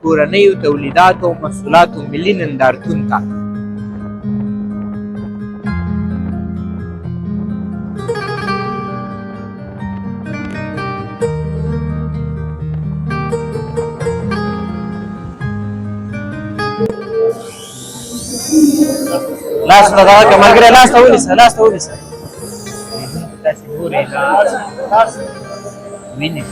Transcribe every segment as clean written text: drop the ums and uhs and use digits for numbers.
کورنیو تولیداتو او محصولاتو ملي نندارتون ته لاس ته دغه که ملګری لاس ته ونیسه لاس ته ونیسه تاسې ګورئ وینې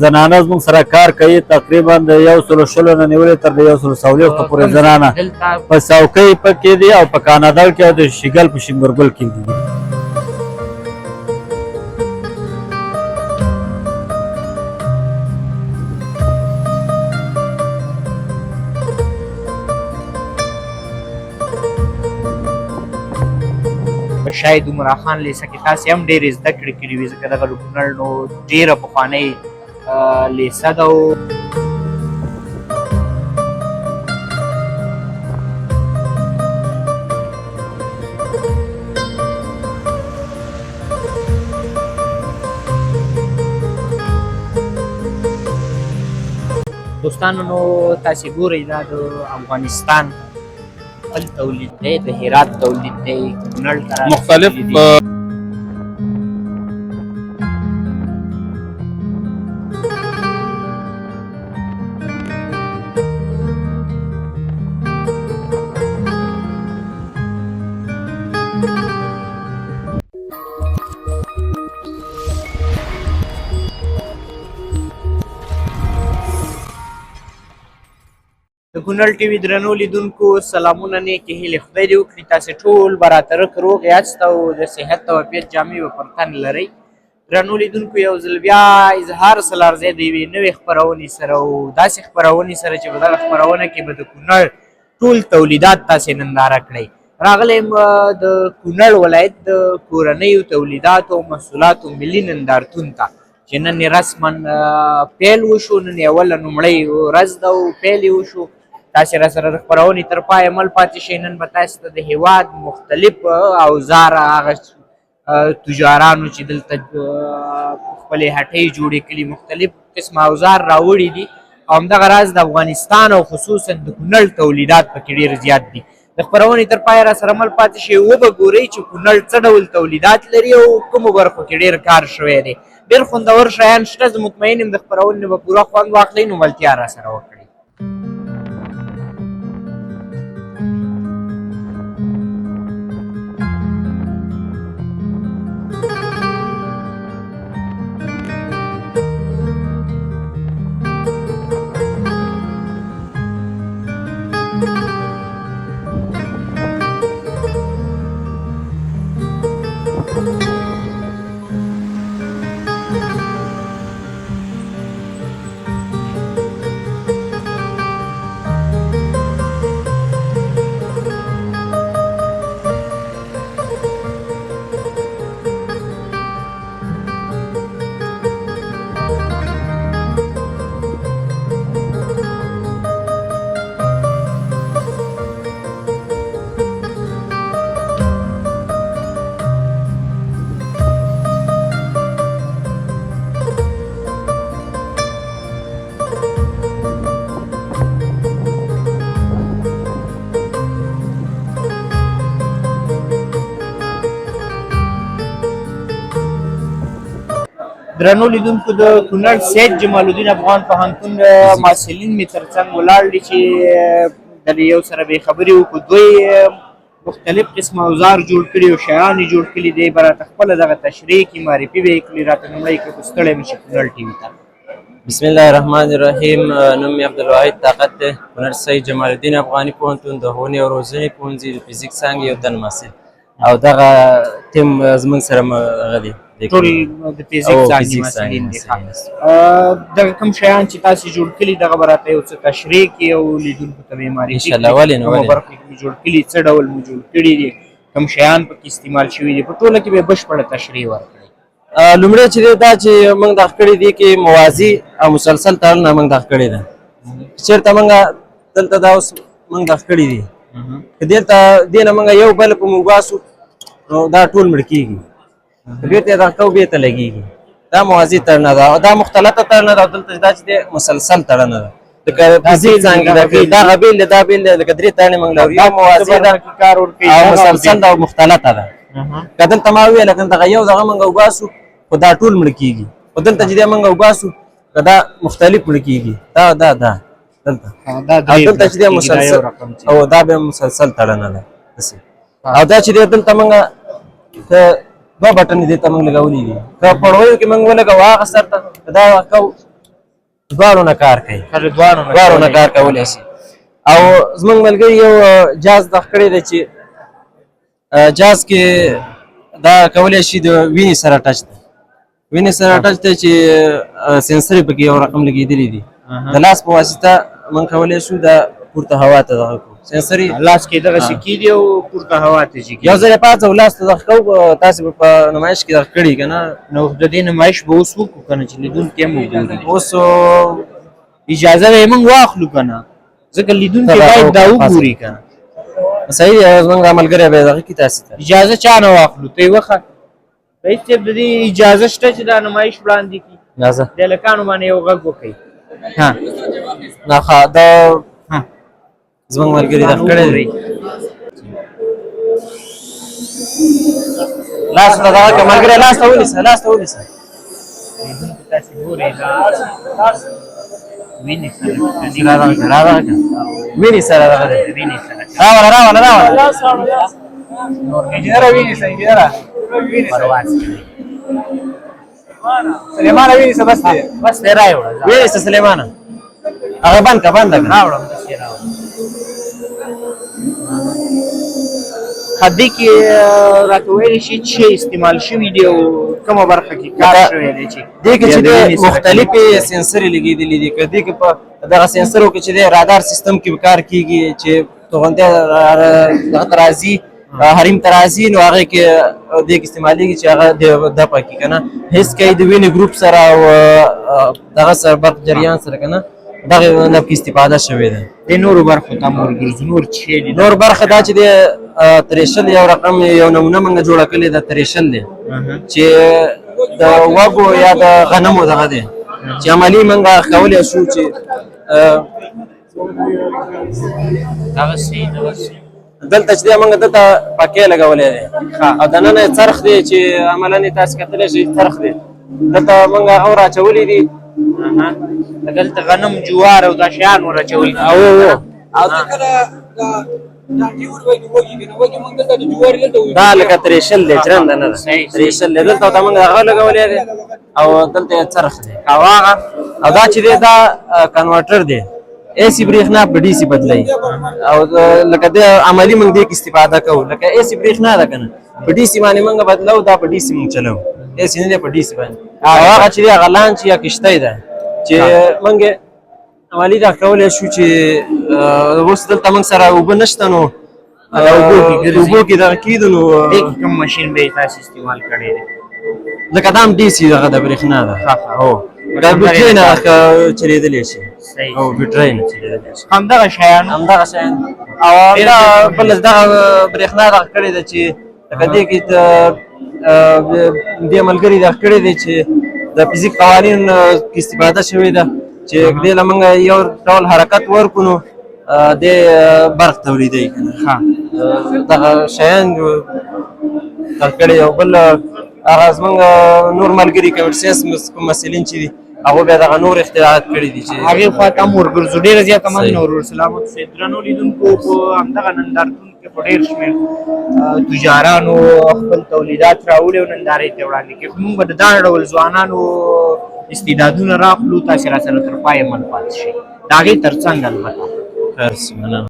زنانه زموږ سره کار کوي تقریبا د 120 نه نیولې تر 140 پورې زنانه په څوکۍ پکې دي او په کاناډا کې د شیګل په شینګرګل کې دي. شاید عمرا خان لیسه کې تاسې هم ډېرې زده کړې کړي وي ځکه دغه کونړ نو ډېره پخوانۍ لیسه ده دوستانو نو تاسې ګورئ دا د افغانستان خپل تولید دی د هرات تولید دی کونړ مختلف د کونړ ټي وي درنو لیدونکو سلامونه نیکې هیلې خدای دې وکړي تاسې ټول به راته روغ یاست او د صحت او عافیت جامې به پر تن لرئ. درنو لیدونکو یو ځل بیا اظهار سلارځی د یوې نوې خپرونې سره او داسې خپرونې سره چې په دغه خپرونه کې به د کونړ ټول تولیدات تاسې ننداره کړئ. راغلی یم د کونړ ولایت د کورنیو تولیداتو او محصولاتو ملي نندارتون ته چې نن یې رسما پیل وشو. نن یې اوله لومړۍ ورځ ده او پیل یې وشو. تاسې را سره د خپرونې تر پایه مل پاتې شئ. نن به تاسې ته د هېواد مختلف اوزار هغه تجارانو چې دلته خپلې هټۍ جوړې کړي مختلف قسمه اوزار راوړي دي او همدغه راز د افغانستان او خصوصا د کونړ تولیدات پکې ډېر زیات دي. د خپرونې تر پایه را سره مل پاتې شئ وبه ګورئ چې کونړ څه ډول تولیدات لري او کومو برخو کې ډېر کار شوی دی. ډېر خوندور شیان شته. زه مطمئن یم د خپرونې نه به پوره خوند واخلئ نو ملتیا را سره وکړئ. درنو لیدونکو د کونړ سید جمال الدین افغان پوهنتون محصلین مې تر څنګ ولاړ دي چې د یو سره بې خبرې وکړو. دوی مختلف قسمه اوزار جوړ کړي او شیان یې جوړ کړي دی به راته خپله دغه تشریح کړي معرفي به یې کړي. راته لومړی که په ستړی مه شي کونړ ټي وي ته. بسم الله الرحمن الرحیم. نوم مې عبدالواحد طاقت دی. کونړ سید جمال الدین افغاني پوهنتون د ښوونې او روزنې پوهنځي د فزیک څانګې یو تن محصل او دغه ټیم زموږ سره هغه دی ټول د فزیک څانګې محصلین دي. دغه کوم شیان چې تاسې جوړ کړي دغه به راته یو څه تشریح کړي او لیدونکو ته به یې معرفي کړي. کومه برخه کې مو جوړ کړي څه ډول مو جوړ کړي دي کوم شیان پکې استعمال شوي دي په ټوله کې به یې بشپړه تشریح ورکړئ. لومړی چې دی دا چې موږ دغه کړي دي کې موازي او مسلسل تړلونه موږ دغه کړي ده. چېرته موږ دلته دا اوس موږ دغه کړي دي دلته دینه موږ یو بل په مباسو نو دا ټول مړ کیږي بیرته دا کو بیرته لګیږي دا موازی تړنه ده دا مختلطه تړنه ده دلته دا چې مسلسل تړنه ده د فزیک څنګه دا غبیل دا بیل د قدرې تړنه موږ لرو یو موازی ده او مسلسل او مختلطه ده کدل تماوی لکه دا یو دغه موږ وباسو خو دا ټول مړ کیږي او دلته چې موږ وباسو دا مختلف مړ کیږي دا دلته دلته چې مسلسل او دا به مسلسل تړنه ده او دا چې دلته موږ دو بټن دې ته موږ لګولې دي که پړوي کې موږ ولګو هغه سر ته دا کو دواړو نه کار کوي دواړو نه کار کولای شي او زموږ ملګری یو جاز د کړی دی چې جاز کې دا کولای شي د وینې سره ټچ دی وینې سره ټچ دی چې سنسري پکې یو رقم لګېدلی دي د لاس په واسطه موږ کولای شو دا پورته هوا ته دغه سنسري لاس کې دغه شکی دی او پورته هوا ته ځي یو ځل پاتې لاس ته دغه کو تاسو په نمایش کې دغه کړی کنه نو د دې نمایش به اوس وکړو کنه چې لیدونکي هم وګوري اوس اجازه به موږ واخلو کنه ځکه لیدونکي باید دا وګوري کنه صحیح زموږ ملګری به دغه کې تاسو ته اجازه چا نه واخلو ته وخت رئیس صاحب د دې اجازه شته چې دا نمایش وړاندې کړي اجازه د لکانو باندې یو غږ وکړي ها نه دا زموږ ملګری دا کړی دی لاس ته دا ملګری لاس ته ونیسه تاسو ګورئ دا ویني سره ویني سره راوړه انجینر ویني پرواز سلیمان ویني بس دی راوړه ویني سلیمان هغه باندې راوړم حدی کې راته ویل شي چې استعمال شوی دی او کومه برخه کې کار شوی دی چې دې کې چې مختلفې سنسري لګېدلې دي که دې کې په دغه سنسرو کې چې رادار سیستم کې کار کیږي چې توغنده دغه راځي حریم ترازی نو هغه کې دې کې استعمالېږي چې هغه د پکې کنه هیڅ کې د وینې ګروپ سره او دغه سره برق جریان سره کنه دغه نه کې استفاده شوې ده د نورو برخو ته مرګ نور چې نور برخه دا چې د تریشل یو رقم یو نمونه موږ جوړه کړې ده تریشل دی چې د وګو یا د غنمو دغه دی چې عملی موږ کولای شو چې دغه سي دلته چې موږ دلته پکې لګولې دي او د نن څرخ دی چې عملاً تاسو کتلی شئ څرخ دی دلته موږ اور اچولې دي دلته غنم جوار او دا شیان ورچول او دا لکه تریشل دی چرند نه ده تریشل دی دلته موږ هغه لګولې دي او دلته څرخ دی او دا چې دی دا کنورټر دی ایسی برېښنا په ډي سي بدلوي او لکه د عملي موږ دې استفاده کوو لکه ایسی برېښنا ده کنه په ډي سي باندې موږ بدلو دا په ډي سي موږ چلو ایسی نه په ډي سي باندې هغه چې هغه لانچ یا کشته ده چې موږ عملي دا کولای شو چې اوس دلته موږ سره اوبه نشته نو اوبو کې دغه کېدو نو کوم ماشین به تاسو استعمال کړی دی لکه دا هم ډي سي دغه د برېښنا ده هو دا بیټرۍ نه چلېدلی شي او بیټرۍ نه چلېدلی شي همدغه شیان او دا بل دغه برېښنا دغه کړې ده چې لکه دې کې دې ملګري دغه کړې دی چې د فزیک قوانین کې استفاده شوې ده چې دې له موږ یو ډول حرکت ورکړو نو دې برق تولیدوي که نه دغه شیان دغه کړې او بل هغه زموږ نور ملګري کمرسیاس کوم مسئلین چې دي هغه بیا دغه نور اختراعات کړي دي چې هغې خوا ته هم ورګرځو ډېره زیاته مننه ورور سلامت صاحب درنو لیدونکو په همدغه نندارتون کې په ډېر شمېر تجارانو خپل تولیدات راوړي او نندارې ته وړاندې کړي خو موږ به د دغه ډول ځوانانو استعدادونه راخلو تاسې راسره تر پایه مل پاتې شئ د هغې تر څنګ البته مننه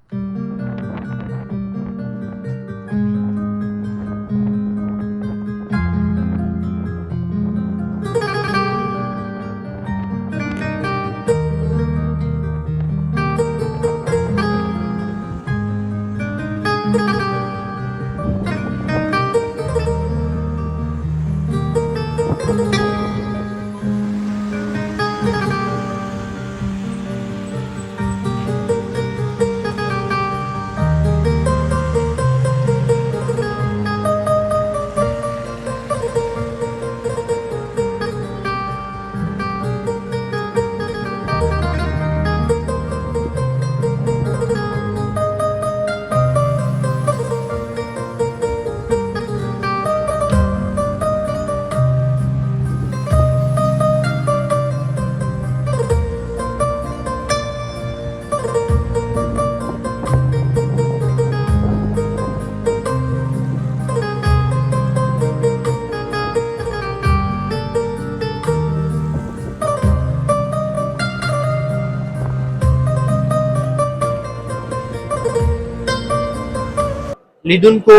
لیدونکو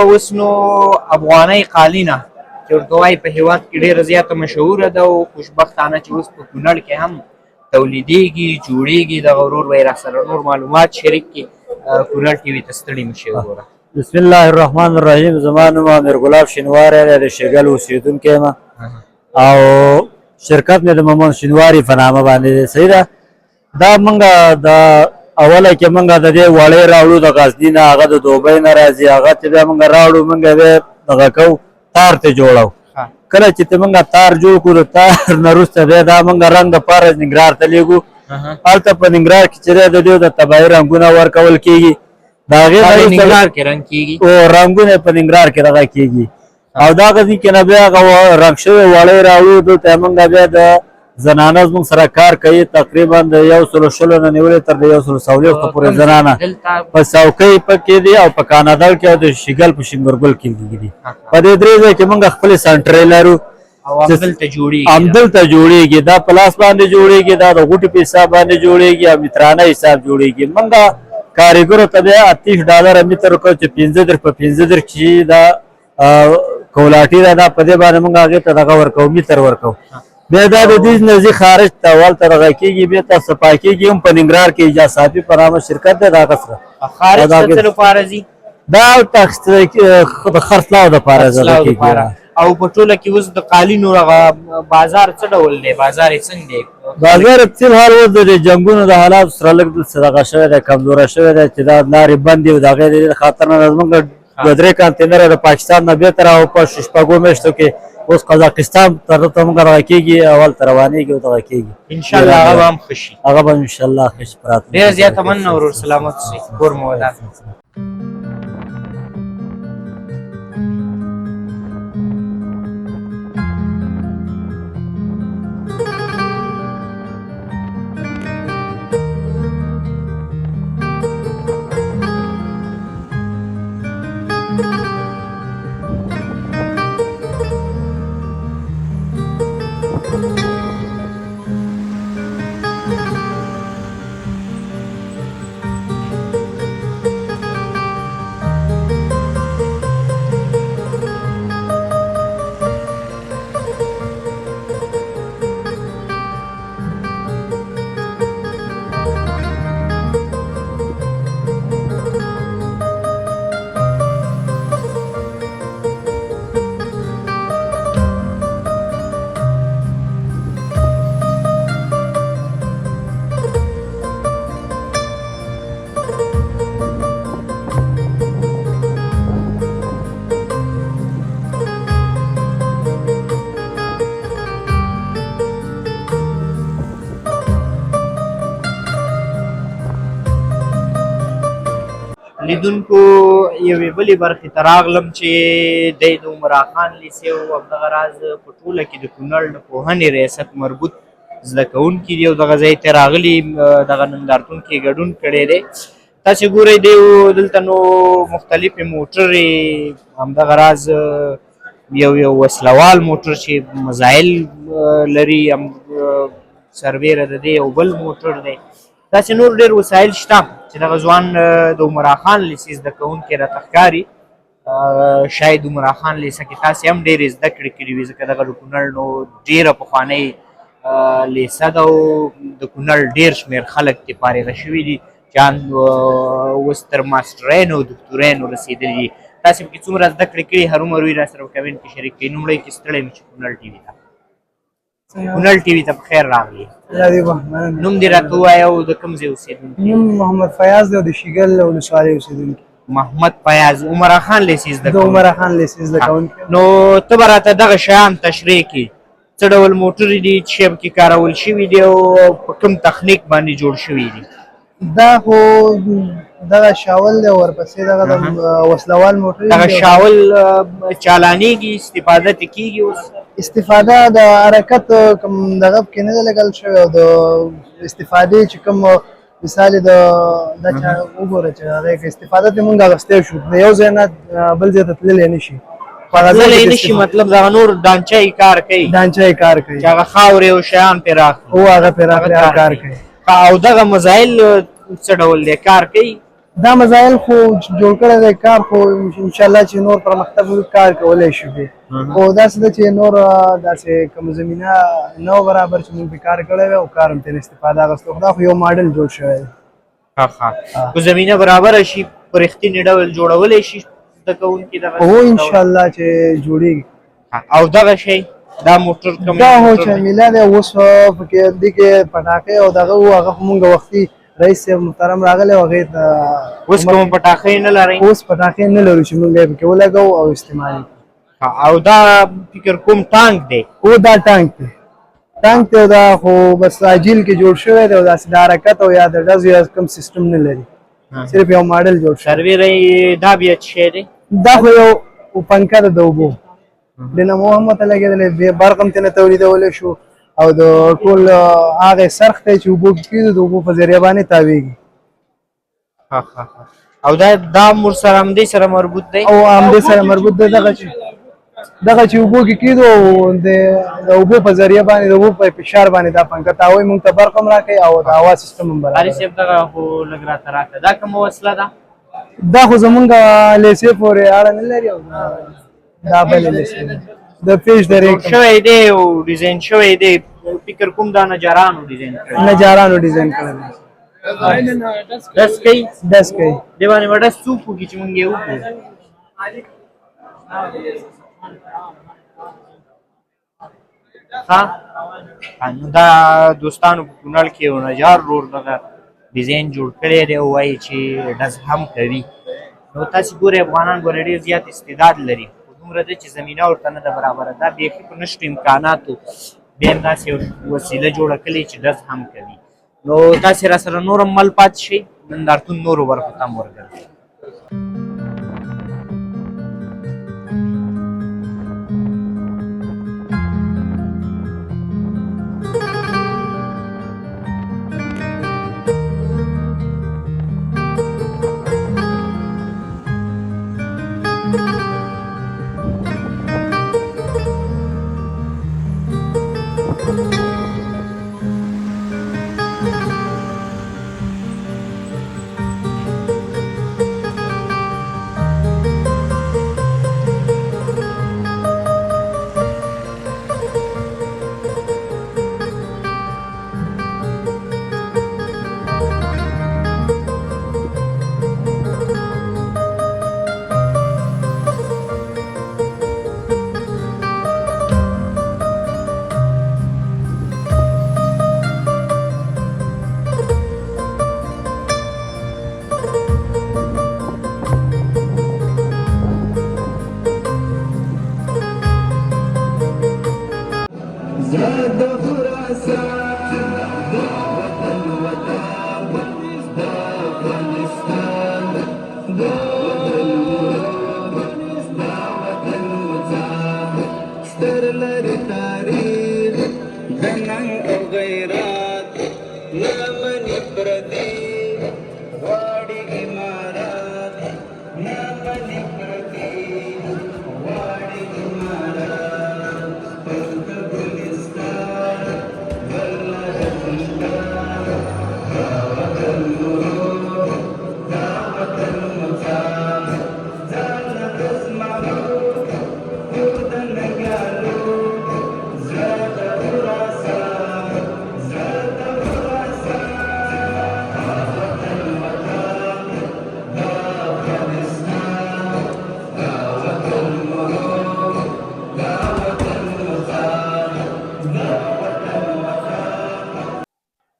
اوس نو افغانۍ قالینه چې ورته وایي په هېواد کې ډېره زیاته مشهوره ده او خوشبختانه چې اوس په کونړ کې هم تولیدېږي جوړېږي. دغه ورور به یې راسره نور معلومات شریک کړي. کونړ ټي وي ته ستړي مه شئ وروره. بسم الله الرحمن الرحیم. زما نوم امیر ګلاب شینواری دی، د شیګل اوسېدونکی یم او شرکت مې د محمد شینواري په نامه باندې دی. صحیح ده. دا موږ د اوله کې موږ د دې وړۍ راوړو د غزني نه، هغه د دوبۍ نه راځي، هغه چې بیا موږ راوړو موږ بیا دغه کوو تار ته جوړو. کله چې ته موږ تار جوړ کړو د تار نه وروسته بیا دا موږ رنګ دپاره ننګرهار ته لېږو. هلته په ننګرهار کې چې دی د دې د طبیعي رنګونه ورکول کېږي. د هغې ننګرهار کې رنګ کېږي او رنګونه په ننګرهار کې دغه کېږي او دا غزي کې نه بیا هغه رنګ شوی وړۍ راوړو. دلته موږ بیا د زنانه زموږ سره کار کوي، تقریبا د 120 نه نیولې تر د 140 پورې زنانه په څوکۍ پکې دي او په کاناډل کې او د شیګل په شینګرګل کې دي. په دې درې ځای کې موږ خپل سنټرې لرو او همدلته جوړېږي. دا په لاس باندې جوړېږي، دا د غوټې په حساب باندې جوړېږي او مترانه حساب جوړېږي. موږ کاریګرو ته بیا $30 متر ورکوو چې 15 په 15 چې دا کولاټي ده، دا په دې باندې موږ هغې ته دغه ورکوو، متر ورکوو. بیا دا د دې نه ځي خارج ته ولته دغه کېږي، بیا ته صفا کېږي. هم په ننګرهار کې اجازاتي په نامه شرکت دی. د هغه سره خارج ته څه لپاره ځي؟ دا د خرڅلاو دپاره کېږي. او په ټوله کې اوس د قالینو هغه بازار څه ډول دی؟ بازار یې څنګه دی؟ بازار فی الحال اوس د جنګونو د حالاتو سره لږ دغه شوی دی، کمزوری شوی دی چې دا لارې بندې او د هغې د خاطر نه زموږ 2-3 کانتینره د پاکستان نه بېرته راوپه شپږو میاشتو کې اوس قزاقستان ته موږ دغه کېږي، اول ته روانېږي او دغه کېږي. انشاءالله هغه به هم ښه شي. هغه به انشاءالله ښه شي. ډېره زیاته مننه ورور، سلامت اوسئ، کور مو ودان. لیدونکو یوې بلې برخې ته راغلم چې دی د عمرا خان لیسې او همدغه راز په ټوله کې د کونړ د پوهنې ریاست مربوط زده کوونکي دي او دغه ځای ته راغلي، دغه نندارتون کې ګډون کړی دی. تاسې ګورئ دی دلته نو مختلفې موټرې، همدغه راز یو وسلوال موټر چې مزایل لري، سربیره د دې یو بل موټر دی. داسې نور ډېر وسایل شته چې دغه ځوان د عمرا خان لیسې زده کوونکی راته ښکاري. شاید عمرا خان لیسه کې تاسې هم ډېرې زده کړې کړي وي، ځکه دغه د کونړ نو ډېره پخوانۍ لیسه ده او د کونړ ډېر شمېر خلک ترې فارغه شوي دي چې اوس تر ماسټرینو او دکتورینو رسېدلي دي. تاسې پکې څومره زده کړې کړي هرومرو یې راسره په کمنټ کې شریک کړئ. لومړی کې ستړی یم چې کونړ ټي وي ته کونړ ټي وي ته په خیر راغلی. نوم دې راته ووایه او د کوم ځای اوسېدونکی؟ نوم محمد فیاض دی او د شیګل ولسوالۍ اوسېدونکی. محمد فیاض، عمرا خان لیسې زده کوونکی. د عمرا خان لیسې زده کوونکی. نو ته به راته دغه شیان تشریح کړي، څه ډول موټرې دي چې شی پکې کارول شوي دي او په کوم تخنیک باندې جوړ شوي دي؟ دا خو دغه شاول دی، ورپسې دغه د وسلوال موټر. دغه شاول چالانېږي، استفاده ترې کېږي؟ اوس استفاده د حرکت کوم دغه پکې نه ده لګول شوی او د استفادې چې کوم مثال د دا وګوره چې هغې که استفاده ترې مونږ اخیستی شو، د یو ځای نه بل ځای ته تللی نه شي. تللی نه شي مطلب دغه نور ډانچه یې کار کوي؟ ډانچه یې کار کوي چې هغه خاورې او شیان پرې راخلي. هو هغه پرې راخلي، هغه کار کوي. او دغه مزایل څه ډول دی، کار کوي؟ دا مسایل خو جوړ کړی دی کار خو انشاءالله چې نور پرمختګ وکړي کار کولی شو دی خو داسې ده چې نور داسې کوم زمینه نه و برابر چې موږ پرې کار کړی وی او کار هم ترې استفاده اخیستو خو دا خو یو ماډل جوړ شوی دی که زمینه برابره شي په رښتینې ډول جوړولی شي زده کوونکي دغه هو انشاءالله چې جوړېږي او دغه شی دا موټر کوم دا هو چې میله دی اوس پکې دې کې پټاقې او دغه و هغه خو مونږ وختي رئیس صاحب محترم راغلی و هغې ته اوس کوم پټاخۍ نه لرئ اوس پټاقې نه لرو چې مونږ یې پکې ولګوو او استعمال او دا فکر کوم ټانک دی او دا ټانک دی ټانک دی دا خو بس عاجل کې جوړ شوی دی او داسې د حرکت او یا د ډز یا کوم سیسټم نه لري صرف یو ماډل جوړ شوی سرویره دا بیا څه شی دی دا خو یو پنکه ده د اوبو ډینامو هم ورته لګېدلی برق هم ترنه تولیدولی شو او د ټول هغه سرخ دی چې اوبو کې کېږي د اوبو په ذریعه باندې تاویږي او دا ورسره همدې سره مربوط دی او همدې سره مربوط دی دغه چې اوبو کې کېدو د اوبو په ذریعه باندې د اوبو په فشار باندې دا پنکه تاوی موږ ته برق هم راکوي او د هوا سیسټم هم برابر علي صاحب دغه خو لږ راته راکړه دا کومه وسله ده دا خو زمونږ لیسې پورې اړه نه لري او دا بلې لیسې د پیش درې شوی دی او ډیزاین شوی دی فکر کوم دا نجارانو ډیزاین کړی نجارانو ډیزاین کړی دس کوي دس کوي دې باندې به ډس څوک وکړي چې مونږ یې وکړو نو دا دوستانو په کونړ کې یو نجار ورور دغه ډیزاین جوړ کړی دی او وایي چې ډز هم کوي نو تاسې ګورئ افغانان ګورئ ډېر زیات استعداد لري خو دومره ده چې زمینه ورته نه ده برابره دا بیخي په نشتو امکاناتو بیا هم داسې وسیله جوړه کړې چې ډز هم کوي نو تاسې را سره نور هم مل پاتې شئ نندارتون نورو برخو ته هم ورګرځئ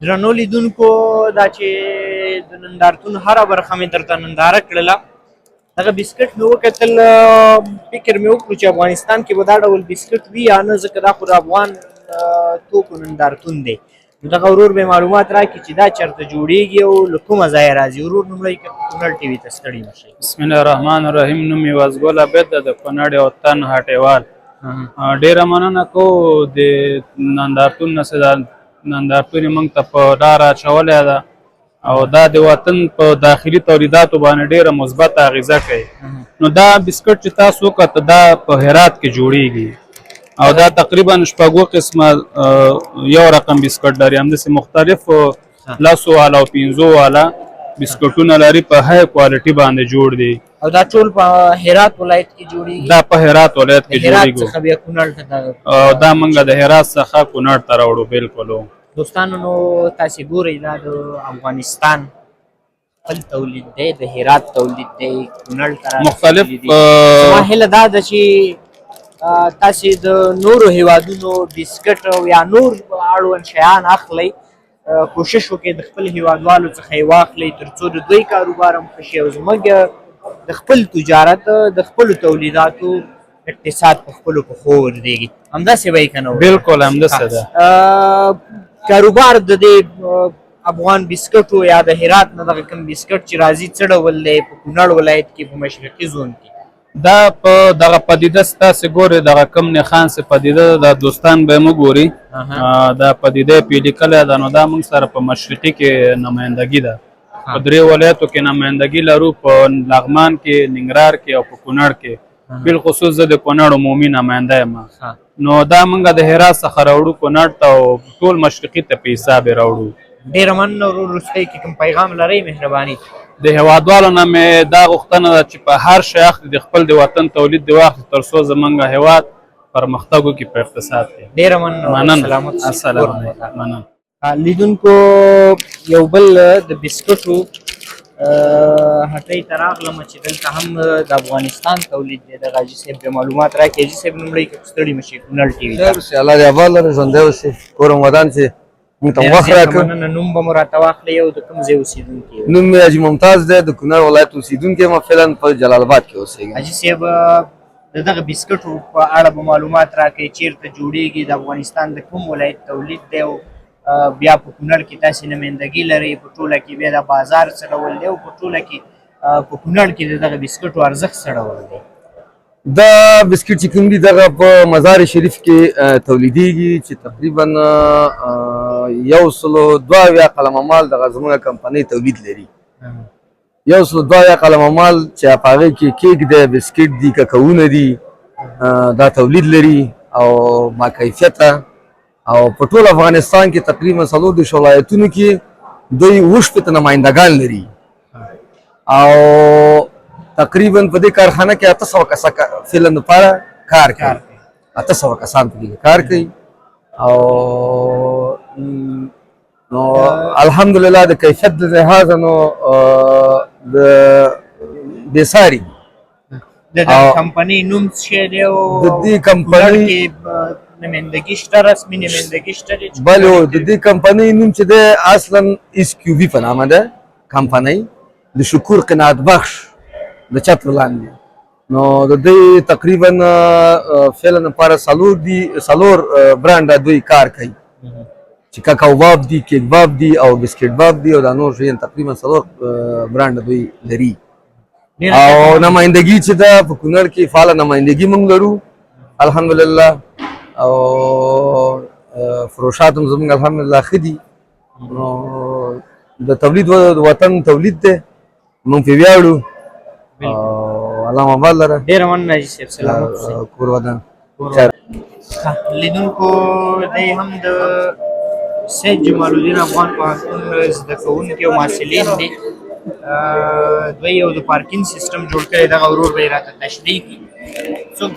درنو لیدونکو دا چې د نندارتون هره برخه مې درته ننداره کړله دغه بسکټ مې وکتل فکر مې وکړو چې افغانستان کې به دا ډول بسکټ وي یا نه ځکه دا خو د افغان توکو نندارتون دی نو دغه ورور به معلومات راکړي چې دا چېرته جوړېږي او له کومه ځایه راځي ورور نومړی کونړ ټي وي ته ستړي نه شئ بسم الله الرحمن الرحیم نوم یې وازګل عبید د کونړ یو تن هټیوال ډېره مننه کوو د نندارتون نه نندارتون موږ ته په لار اچولې ده او دا د وطن په داخلي تولیداتو باندې ډېره مثبته اغېزه کوي نو دا بسکټ چې تاسو وکړه دا په هرات کې جوړیږي او دا تقریبا شپږ قسمه یو رقم بسکټ لري همداسې مختلف لسو والا او پنځو والا بسکټونه لري په های کوالټي باندې جوړ دي. او دا ټول په هرات ولایت کې جوړیږي؟ دا په هرات ولایت کې هرات جوړیږي څخه بیا کونړ ته دا او دا موږ د هرات څخه کونړ ته راوړو. بالکل دوستانو، نو تاسې ګورئ دا د افغانستان خپل تولید دی، د هرات تولید دی، کونړ ته مختلف زما هیله دا ده چې تاسې د نورو هیوادونو بسکټ او یا نور اړوند شیان اخلئ، کوشش وکړئ د خپل هیوادوالو څخه یې واخلئ تر څو د دوی کاروبار هم ښه شي او زموږ د خپل تجارت د خپلو تولیداتو اقتصاد په خپلو پښو ودرېږي. همداسې به یې که نه؟ بالکل همداسې ده. کاروبار د دې افغان بسکټو یا د هرات نه دغه کوم بسکټ چې راځي څه ډول دی په کونړ ولایت کې په مشرقي زون کې؟ دا په دغه پدیده ستاسې ګورئ دغه کم نښان سي پدیده ده، دا دوستان به مو ګوري دا پدیده یې پې لیکلی ده. نو دا موږ سره په مشرقي کې نمایندګي ده، په درې ولایتو کې نمایندګي لرو، په لغمان کې، ننګرهار کې او په کونړ کې. بالخصوص زه د کونړ عمومي نماینده یم. نو دا موږ د هرات څخه راوړو کونړ ته او ټول مشرقي ته په حساب یې راوړو. ډېره مننه ورور، وروستۍ کې کوم پیغام لرئ؟ مهرباني د هیوادوالو نه مې دا غوښتنه ده چې په هر شی اخلي د خپل د وطن تولید د واخلي تر څو زموږ هیواد پرمختګ وکړي په اقتصاد کې. ډېره مننه. السلام علیکم. مننه. لیدونکو، یو بل د بسکټو هټۍ ته راغلم چې دلته هم د افغانستان تولید دی. د غاجي صاحب د معلومات راکړي. حاجي صاحب لومړی که ستړي مشئ کونړ ټي وي ته. الله دې آباد لري، ژوندی اوسې، کور مو ودان چې موږ ته وخت راکړ. مننه. نوم به مو راته واخلئ او د کوم ځای اوسېدونکي یو؟ نوم مې حاجي ممتاز دی، د کونړ ولایت اوسېدونکی یم، فعلا په جلال آباد کې اوسېږم. حاجي صاحب، د دغه بسکټو په اړه به معلومات راکړئ، چیرته جوړیږي، د افغانستان د کوم ولایت تولید دی او بیا په کونړ کې تاسې نمایندګي لرئ، په ټوله کې بیا د بازار څه ډول دی او په ټوله کې په کونړ کې د دغه بسکټو ارزښت څه ډول دی؟ دا بسکټ چې کوم دي دغه په مزار شریف کې تولیدیږي چې تقریبا 102 قلمه مال دغه زموږ کمپنۍ تولید لري. 102 قلمه مال چې په هغې کې کیک دی، بسکټ دي، ککوونه دي، دا تولید لري او با کیفیته. او په ټول افغانستان کې تقریبا 4 ولایتونو کې دوی 20 نمایندګان لري او تقریبا په دې کارخانه کې 800 کسان فعلا لپاره کار کوي. 800 کسان په دې کار کوي او نو الحمدلله د کیفیت د لحاظ نو د بېساري د کمپنۍ نوم څه دی او د دې کمپنۍ نمایندګي شته، رسمي نمایندګي شته؟ بله، د دې کمپنۍ نوم چې دی اصلا SQV په نامه ده کمپنۍ، د شکور قناعت بخش د چتر لاندې. نو د دوی تقریبا فعلا لپاره 4 برانډه دوی کار کوي چې کاکاو باب دي، کیک باب دي او بسکټ باب دي او دا نور شیان تقریبا 4 برانډه دوی لري. او نمایندګي چې ده په کونړ کې فعاله نمایندګي موږ لرو الحمدلله او فروشات هم زموږ الحمدلله ښه دي. نو د تولید وطن تولید دی، موږ پرې ویاړو او الله مو آباد لره. ډېره مننه حاجي صاحب، سلامت اوسئ. کور ودان. لیدونکو، دی هم د سید جمال الدین افغان پوهنتون زده کوونکي او محصلین دي. دوی یو د پارکینګ سیستم جوړ کړی، دغه ورور به یې راته تشریح کړي. څوک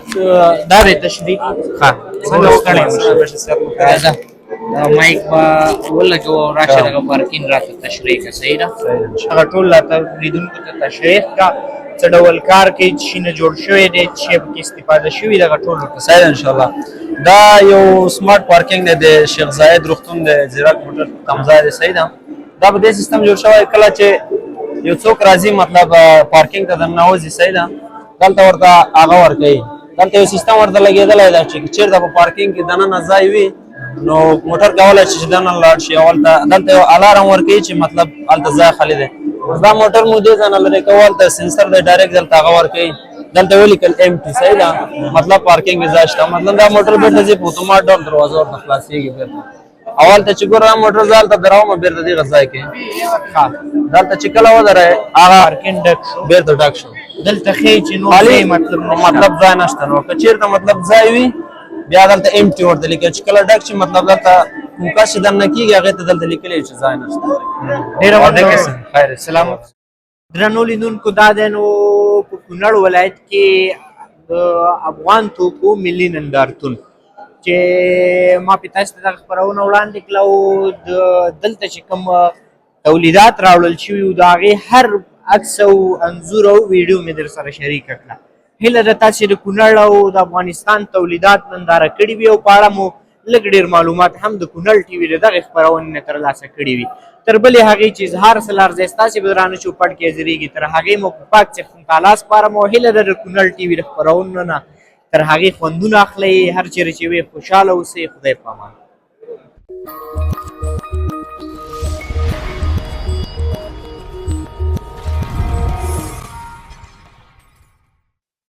دا به یې تشریح کړي؟ ښه، څنګه وکړی؟ مایک به ولګوو او راشه دغه پارکینګ راته تشریح کړه. صحیح ده؟ هغه ټول راته لیدونکو ته تشریح کړه څه ډول کار کوي، څه شي نه جوړ شوی دی، څه شی پکې استفاده شوي، دغه ټول ورته. صحیح ده انشاءالله. دا یو سمارټ پارکینګ دی د شیخ زاید روغتون د زیرک موټر کمزای دی. صحیح ده. دا په دې سیستم جوړ شوی کله چې یو څوک راځي مطلب پارکینګ ته دننوځي. صحیح ده. دلته ورته هغه ورکوي، دلته یو سیستم ورته لګېدلی ده چې چېرته په پارکینګ کې دننه ځای وي نو موټر کولی شي چې دننه لاړ شي. دلته یو الارم ورکوي چې مطلب هلته ځای خالي دی. دا موټر مو دې ځای نه لرې کوو، هلته سینسر دی ډایرکټ دلته هغه ورکوي. دلته ولیکل empty. صحیح ده. مطلب پارکینګ کې ځای شته، مطلب دا موټر بېرته ځي په اتومات ډول دروازه ورته خلاصېږي بېرته. اول ته چې ګوره دا موټر زه هلته دراومه بېرته دغه ځای کې دلته چې کله ودرې هغه پارکینګ ډک شو، بېرته ډک شو. دلته ښیي چې نور خالي ځای مطلب ځای نشته. نو که چېرته مطلب ځای وي بیا دلته empty ورته لیکي چې کله ډک شي مطلب دلته کوم کس چې دننه کېږي هغې ته دلته لیکلی چې ځای نشته ډېره وعلیکم مننه. السلام. خیر سلام. درنو لیدونکو دا دی نو په کونړ ولایت کې د افغان توکو ملي نندارتون چې ما په تاسو ته دغه خپرونه وړاندې کړه او دلته چې کوم تولیدات راوړل شوي وو د هغې هر عکس او انځور او ویډیو مې در سره شریکه کړه. هیله ده تاسې د کونړ او د افغانستان تولیدات ننداره کړي وي او په اړه مو لږ ډېر معلومات هم د کونړ ټي وي د دغې خپرونې نه ترلاسه کړي وي. تر بلې هغې چې اظهار سلار ځای ستاسې به درانه چوپړ کې حاضرېږي تر هغې مو په پاک څښتن تعالی سپارم او هیله ده د کونړ ټي وي د خپرونو نه تر هغې خوندونه اخلئ. هر چېرې چې وئ خوشحاله اوسئ. خدای په امان.